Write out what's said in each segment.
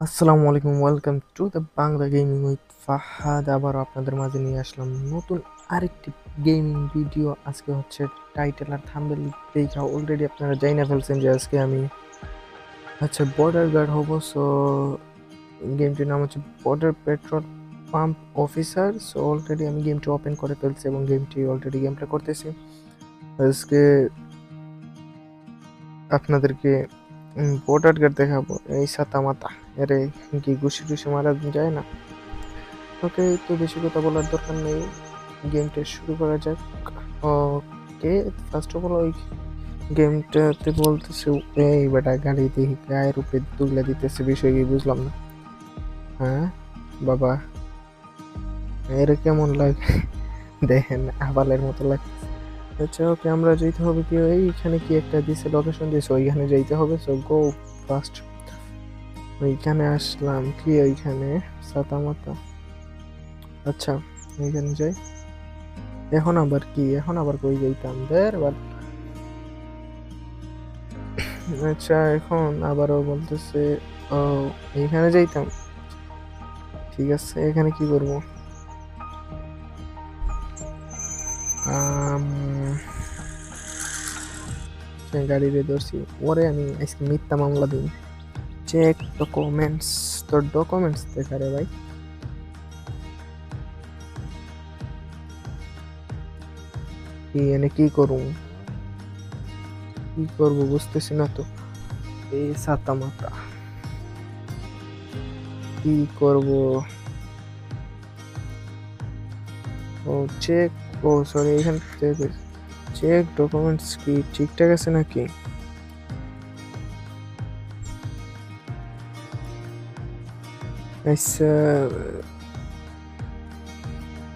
আসসালামু আলাইকুম, welcome to the Bangla gaming with Fahad. আবার আপনাদের মাঝে নিয়ে আসলাম নতুন আরেকটি গেমিং ভিডিও। আজকে হচ্ছে টাইটেল আর থাম্বনেল দেখা অলরেডি আপনারা জাইনা ফেলছেন যে আজকে আমি বর্ডার গার্ড হব। সো গেমটির নাম হচ্ছে border petrol pump officer. So already আমি গেমটি ওপেন করে ফেলছি এবং গেমটি অলরেডি গেম প্লে করতেছি। আজকে আপনাদেরকে বর্ডার গার্ড দেখাবো। এই সাতা মাতা এরে কি ঘুষি টুসি মারা যায় না। ওকে, তো বেশি কথা বলার দরকার নেই, গেমটা শুরু করা যাক। ওকে, ফার্স্ট অফ অল ওই গেমটাতে বলতেছে এই বেটা গাড়ি দেখি গায়ের উপরে তুলে দিতেছে, বিষয় কি বুঝলাম না। হ্যাঁ বাবা, এর কেমন লাগে দেখেন, আবালের মতো লাগতেছে। আচ্ছা ওকে, আমরা যেতে হবে কি এইখানে কি একটা দিছে, লোকেশন দিছে, ওইখানে যাইতে হবে। সো গো ফার্স্ট। ওইখানে আসলাম কি, ওইখানে সাতা মাতা। আচ্ছা ওইখানে যাই। এখন আবার কই যাইতাম দের বাট। আচ্ছা এখন আবারও বলতেছে ও এইখানে যাইতাম। ঠিক আছে, এখানে কি করবো? আম, গাড়িরে ধরছি, ওরে আমি আজকে মিথ্যা মামলা দিই। চেক ডকুমেন্টস, তোর ডকুমেন্টস দেখা রে ভাই। কি এনে কি করবো বুঝতেছি না তো। এই সাতা মাতা কি করবো? ও চেক, ও সরি, এখান থেকে চেক ডকুমেন্টস কি ঠিকঠাক আছে নাকি? আচ্ছা,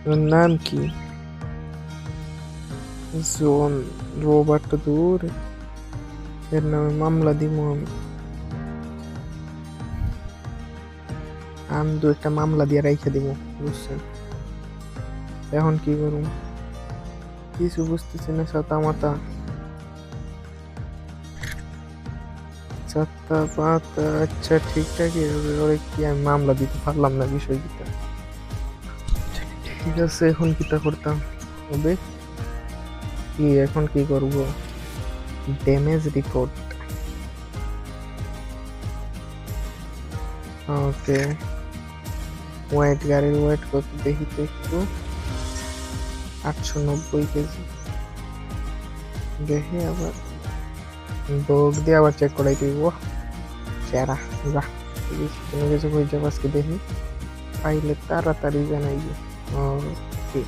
ওর নাম কি? জোন রোবট দূর, এর নামে মামলা দিব আমি। আমি দু একটা মামলা দিয়ে রাইখা দিব, বুঝছেন? এখন কি করুন কিছু বুঝতেছি না। ছাতা মাতা ছাতা পাতা, আচ্ছা ঠিকঠাকই হবে। ওরে কি আমি মামলা দিতে পারলাম না, বিষয় কিটা। ঠিক আছে, এখন কিটা করতাম হবে কি? এখন কি করব? ড্যামেজ রিপোর্ট, ওকে। ওয়েট, গাড়ির ওয়েট কত দেখি তো একটু। 890 কেজি। দেখি আবার ডোক দিয়ে আবার চেক করাই দিব। সেরা যা, কোনো কিছু হয়ে যাবে আজকে দেখি, পাইলে তাড়াতাড়ি জানাই। ওকে,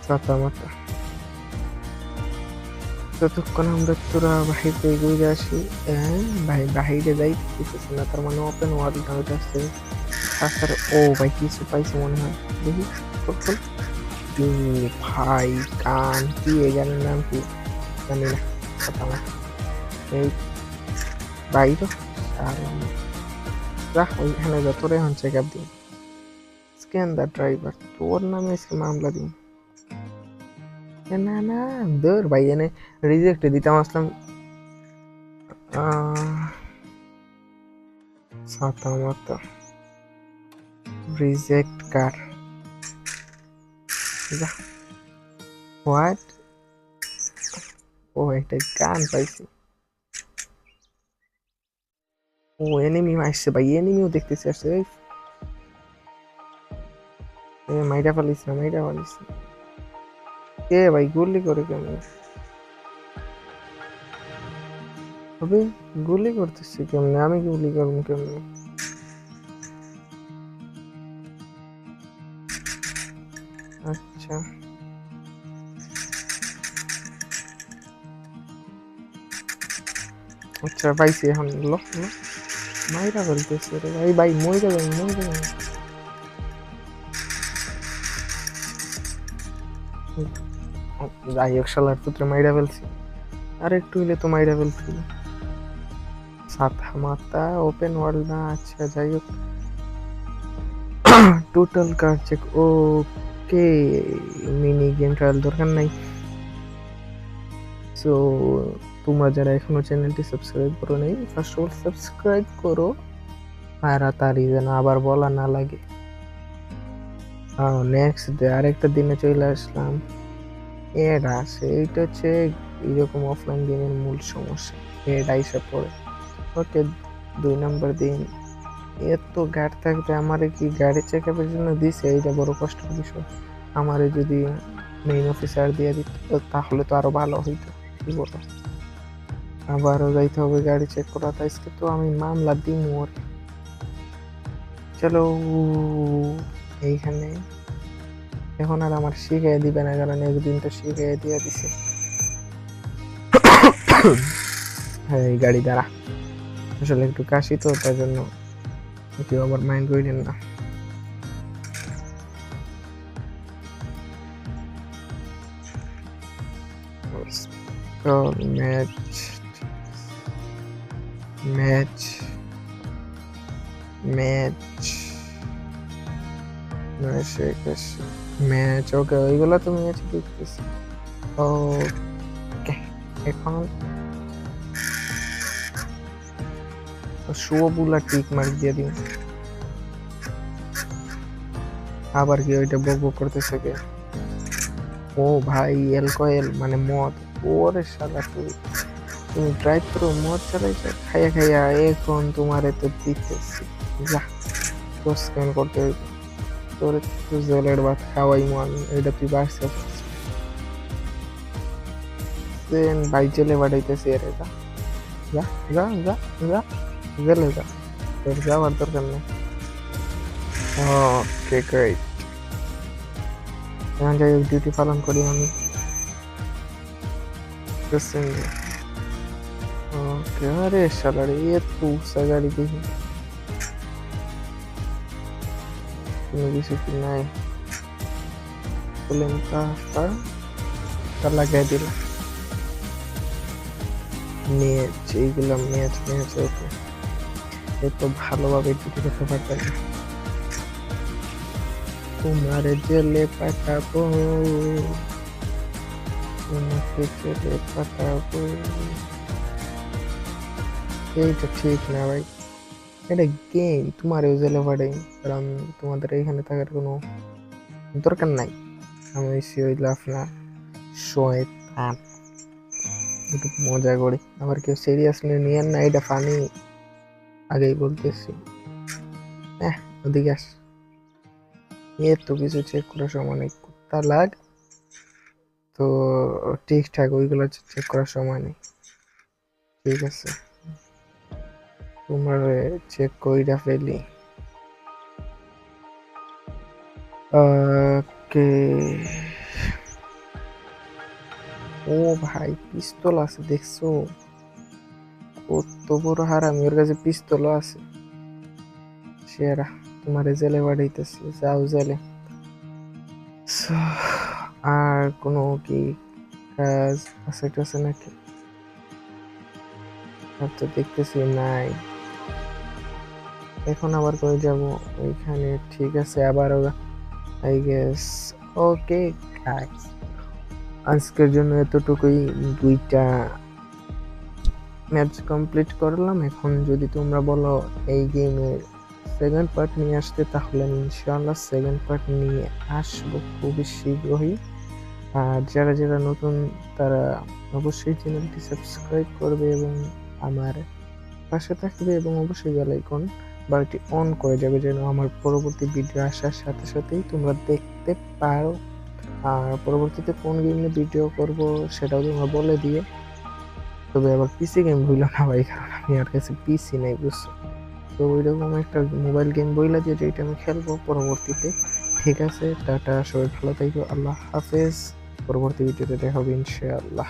ছাতা মাতা। যতক্ষণ আমরা তোরা বাহিরে ঘুরে আসি। হ্যাঁ ভাই, বাহিরে যাই কিছু না, তার মানে ওপেন ওয়ার্ল্ড না ওইটা আসছে। তাছাড়া ও ভাই কিছু পাইছে মনে হয়, দেখি। খোল। ভাই কান কি, এ গানের নাম কি জানি না, কথা না। এই বাইরে আর যা, ওইখানে যা, তোরে এখন চেক আপ দিই। স্ক্যান দ্য ড্রাইভার, তোর নামে আজকে মামলা দিই। না না, দূর ভাই, এনে রিজেক্ট দিতাম আসলাম। ছাতা মাতা রিজেক্ট কার, যা। হোয়াট? ও একটা গান পাইছি। ও এনিমি আসছে ভাই, এনিমিও দেখতেছি আসছে। মাইরা পালিস না, মাইরা পালিস না। কে ভাই গুলি করে কেমন হবে? গুলি করতেছি কেমনে? আমি গুলি করবো কেমনে? আচ্ছা আচ্ছা পাইছি এখন। লো লো, মাইরা ফেলতেছে রে ভাই। ভাই মরে যাবেন। যাই হোক, শালার পুত্রে মাইরা ফেলছি। আর একটু হইলে তো মাইরা ফেলছি। সাতা মাতা ওপেন ওয়ার্ল্ড না, আচ্ছা যাই হোক। টোটাল কার চেক, ওকে। মিনি গেম ট্রায়াল দরকার নাই। সো তোমরা যারা এখনো চ্যানেলটি সাবস্ক্রাইব করো নাই, ফার্স্ট অফ অল সাবস্ক্রাইব করো। তাড়াতাড়ি যেন আবার বলা না লাগে। নেক্সট ডে আরেকটা দিনে চলে আসলাম। এটা সেইটা হচ্ছে এরকম অফলাইন গেমের মূল সমস্যা, এড আইসা পড়ে। ওকে, 2 নম্বর দিন। এত গাড় থাকতে আমারে কি গাড়ি চেক আপের জন্য দিছে, এইটা বড় কষ্টের বিষয়। আমারে যদি মেইন অফিসার দিয়ে দিত তাহলে তো আরো ভালো হইতো, কি বলো? আবারও যাইতে হবে গাড়ি চেক করাতে, আজকে তো আমি মামলা দিই ওর। চলো, এইখানে এখন আর আমার শিখাই দিবে না, কারণ একদিন তো শিখাই দিয়ে দিছে। হ্যাঁ, এই গাড়ি দ্বারা আসলে একটু কাশি তো, তার জন্য কেউ আবার মাইন্ড করিলেন না। ম্যাচ ম্যাচ ম্যাচ ম্যাচ ওকে, ওইগুলো তুমি ম্যাচ দেখতেছি। ওকে, এখন শুভবুলা টিক মার্ক দিয়ে দিন। আবার কি ওইটা বক বক করতেছে কে? ও ভাই, অ্যালকোহল মানে মদ। ওরে শালা, তুমি ড্রাইভ করো মদ চালাইছো খাইয়া খাইয়া, এখন তোমার এত দিতেছি। যা, তো স্ক্যান করতে হইব তোর, একটু জলের ভাত খাওয়াইমো আমি, এটা তুই বাড়ছে ভাই, জেলে বাড়াইতেছি। আরে যা যা যা যা যা, জেলে যা, তোর যাওয়ার দরকার নেই। ওকে, গ্রেট। এখন যাই ডিউটি পালন করি আমি। ওকে, আরে শালার এত উঁচা গাড়ি দেখি, কোনো কিছু কি নাই। বললেন তা লাগাই দিল। ম্যাচ, এইগুলো ম্যাচ ম্যাচ। ওকে, এত ভালোভাবে ডিউটি করতে পারতেন না। তোমার জেলে পাঠাবো, তোমাকে জেলে পাঠাবো। এইটা ঠিক না ভাই, এটা গেম, তোমারও জেলে পাঠাই, কারণ তোমাদের এখানে থাকার কোনো দরকার নাই। আমি হইল আপনার শয়তান, একটু মজা করি, আবার কেউ সিরিয়াসলি নিয়েন না, এটা ফানি, আগেই বলতেছি। ওদিকে আস, এত কিছু চেক করার সময় নেই, কুত্তা লাগ তো ঠিকঠাক, ওইগুলো চেক করার সময় নেই। ঠিক আছে, তোমার চেক কইরা ফেলি। ওকে, ও ভাই, পিস্তল আছে দেখছো? কত বড় হারামি, ওর কাছে পিস্তল আছে। সেরা, তোমার জেলে বাড়াইতেছে, যাও জেলে। আর কোনো কি কাজ আছে টাছে নাকি? আর তো দেখতেছি নাই। এখন আবার কই যাব? ওইখানে ঠিক আছে, আবার আই গেস। ওকে গাইস, আজকের জন্য এতটুকুই। 2টা ম্যাচ কমপ্লিট করলাম। এখন যদি তোমরা বলো এই গেমের সেকেন্ড পার্ট নিয়ে আসতে, তাহলে আমি ইনশাআল্লাহ সেকেন্ড পার্ট নিয়ে আসবো খুবই শীঘ্রই। আর যারা যারা নতুন, তারা অবশ্যই চ্যানেলটি সাবস্ক্রাইব করবে এবং আমার পাশে থাকবে, এবং অবশ্যই বেল আইকন বারটি অন করে যাবে, যেন আমার পরবর্তী ভিডিও আসার সাথে সাথেই তোমরা দেখতে পারো। আর পরবর্তীতে কোন গেম নিয়ে ভিডিও করব সেটাও তোমরা বলে দিও। তবে আবার পিসি গেম ভুলো না ভাই, কারণ আমি আর কাছে পিসি নেই, বুঝছো? তো ওইরকম একটা মোবাইল গেম বইলা দিয়ে যেটা আমি খেলবো পরবর্তীতে। ঠিক আছে, টাটা, সবাই ভালো থাকো, আল্লাহ হাফেজ। পরবর্তী ভিডিওতে দেখা হবে ইনশাআল্লাহ।